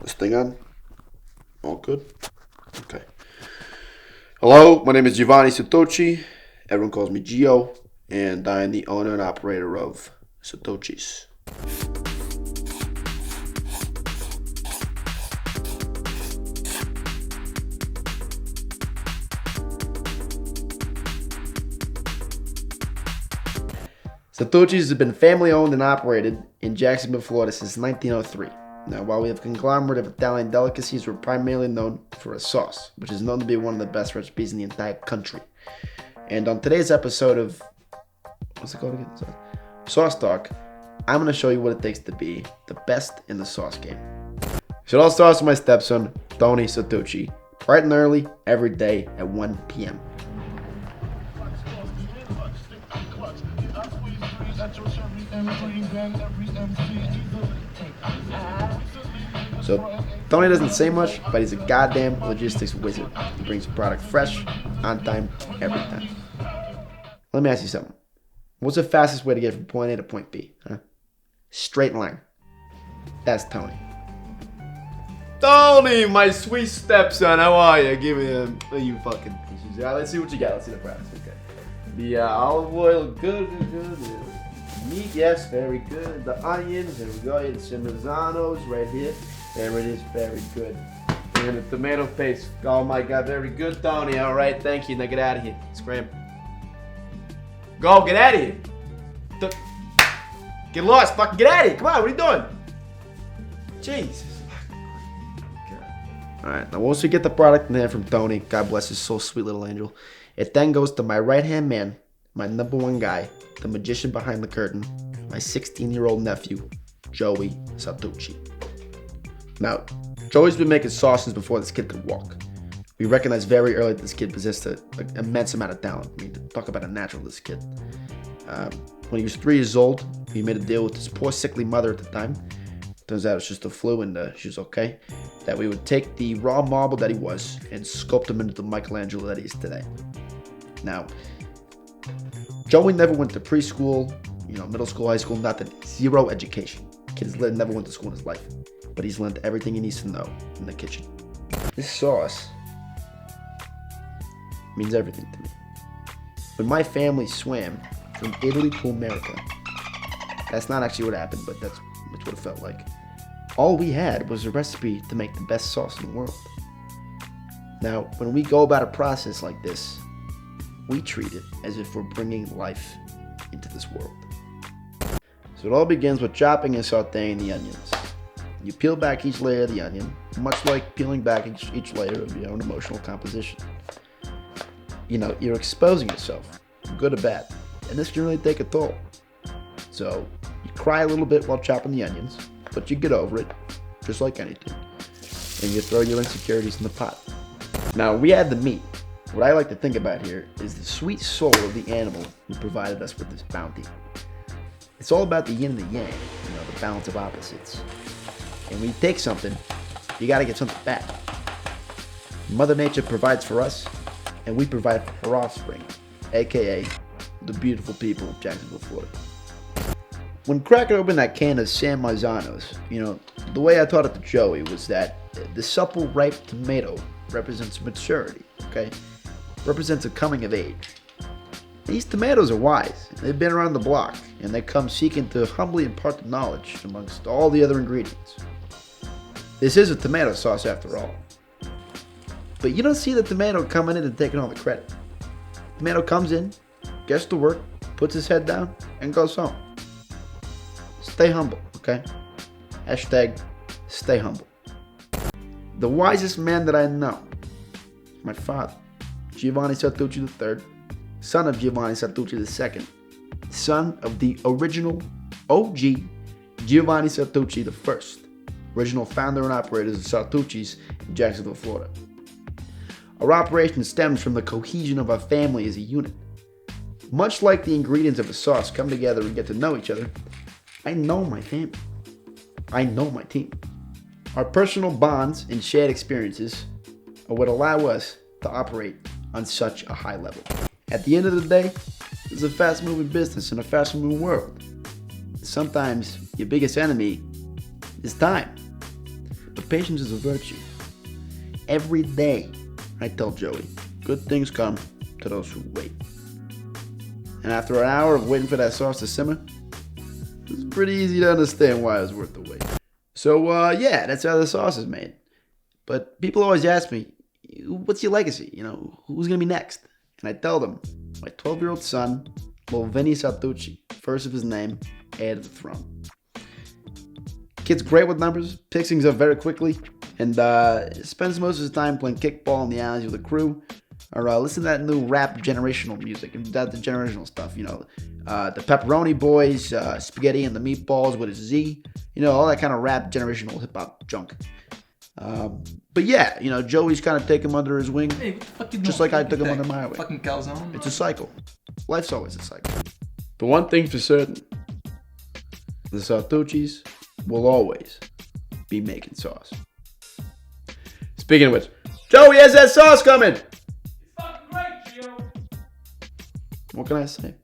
This thing on? All good? Okay. Hello, my name is Giovanni Sartucci. Everyone calls me Gio, and I am the owner and operator of Sartucci's. Sartucci's has been family owned and operated in Jacksonville, Florida since 1903. Now, while we have a conglomerate of Italian delicacies, we're primarily known for a sauce, which is known to be one of the best recipes in the entire country. And on today's episode of, what's it called again? Sauce Talk, I'm going to show you what it takes to be the best in the sauce game. So it all starts with my stepson, Tony Sartucci, bright and early, every day at 1 p.m. So Tony doesn't say much, but he's a goddamn logistics wizard. He brings the product fresh, on time, every time. Let me ask you something. What's the fastest way to get from point A to point B? Huh? Straight line. That's Tony. Tony, my sweet stepson, how are you? Give me you fucking pieces. Let's see what you got. Let's see the products. Okay. The olive oil, good. Meat, yes, very good. The onions, there we go. The Simazzanos right here. There it is, very good. And the tomato paste. Oh my God, very good, Tony. All right, thank you. Now get out of here. Scram. Go, get out of here. Get lost, fucking get out of here. Come on, what are you doing? Jesus. All right, now once we get the product in there from Tony, God bless his soul, sweet little angel, it then goes to my right-hand man, my number one guy, the magician behind the curtain, my 16-year-old nephew, Joey Sartucci. Now, Joey's been making sauces before this kid could walk. We recognized very early that this kid possessed an immense amount of talent. I mean, talk about a natural, this kid. When he was 3 years old, he made a deal with his poor sickly mother at the time. Turns out it was just a flu and she was okay. That we would take the raw marble that he was and sculpt him into the Michelangelo that he is today. Now, Joey never went to preschool, middle school, high school, nothing. Zero education. Kid never went to school in his life. But he's learned everything he needs to know in the kitchen. This sauce means everything to me. When my family swam from Italy to America, that's not actually what happened, but that's what it felt like. All we had was a recipe to make the best sauce in the world. Now, when we go about a process like this, we treat it as if we're bringing life into this world. So it all begins with chopping and sauteing the onions. You peel back each layer of the onion, much like peeling back each layer of your own emotional composition. You're exposing yourself, good or bad, and this can really take a toll. So you cry a little bit while chopping the onions, but you get over it, just like anything, and you throw your insecurities in the pot. Now, we add the meat. What I like to think about here is the sweet soul of the animal who provided us with this bounty. It's all about the yin and the yang, the balance of opposites. And when you take something, you gotta get something back. Mother Nature provides for us, and we provide for her offspring, aka the beautiful people of Jacksonville, Florida. When cracking open that can of San Marzanos, the way I taught it to Joey was that the supple, ripe tomato represents maturity, okay? Represents a coming of age. These tomatoes are wise. They've been around the block, and they come seeking to humbly impart the knowledge amongst all the other ingredients. This is a tomato sauce after all. But you don't see the tomato coming in and taking all the credit. Tomato comes in, gets to work, puts his head down, and goes home. Stay humble, okay? Hashtag stay humble. The wisest man that I know, my father, Giovanni Sartucci III, son of Giovanni Sartucci II, son of the original OG Giovanni Sartucci I, original founder and operators of Sartucci's in Jacksonville, Florida. Our operation stems from the cohesion of our family as a unit. Much like the ingredients of a sauce come together and get to know each other, I know my family. I know my team. Our personal bonds and shared experiences are what allow us to operate on such a high level. At the end of the day, it's a fast-moving business in a fast-moving world. Sometimes your biggest enemy is time. but patience is a virtue. Every day, I tell Joey, good things come to those who wait. And after an hour of waiting for that sauce to simmer, it's pretty easy to understand why it was worth the wait. So, yeah, that's how the sauce is made. But people always ask me, what's your legacy? You know, who's going to be next? And I tell them, my 12-year-old son, little Vinny Sartucci, first of his name, heir to the throne. Kid's great with numbers, picks things up very quickly, and spends most of his time playing kickball in the alleys with the crew, or listen to that new rap generational music, and that the generational stuff, you know, the Pepperoni Boys, Spaghetti and the Meatballs with a Z, you know, all that kind of rap generational hip-hop junk. But yeah, you know, Joey's kind of take him under his wing, Hey, what the fuck you just doing? like I took him under my wing. Fucking calzone. It's a cycle. Life's always a cycle. But one thing's for certain, the Sartuccis will always be making sauce. Speaking of which, Joey has that sauce coming! It's fucking great, Gio. What can I say?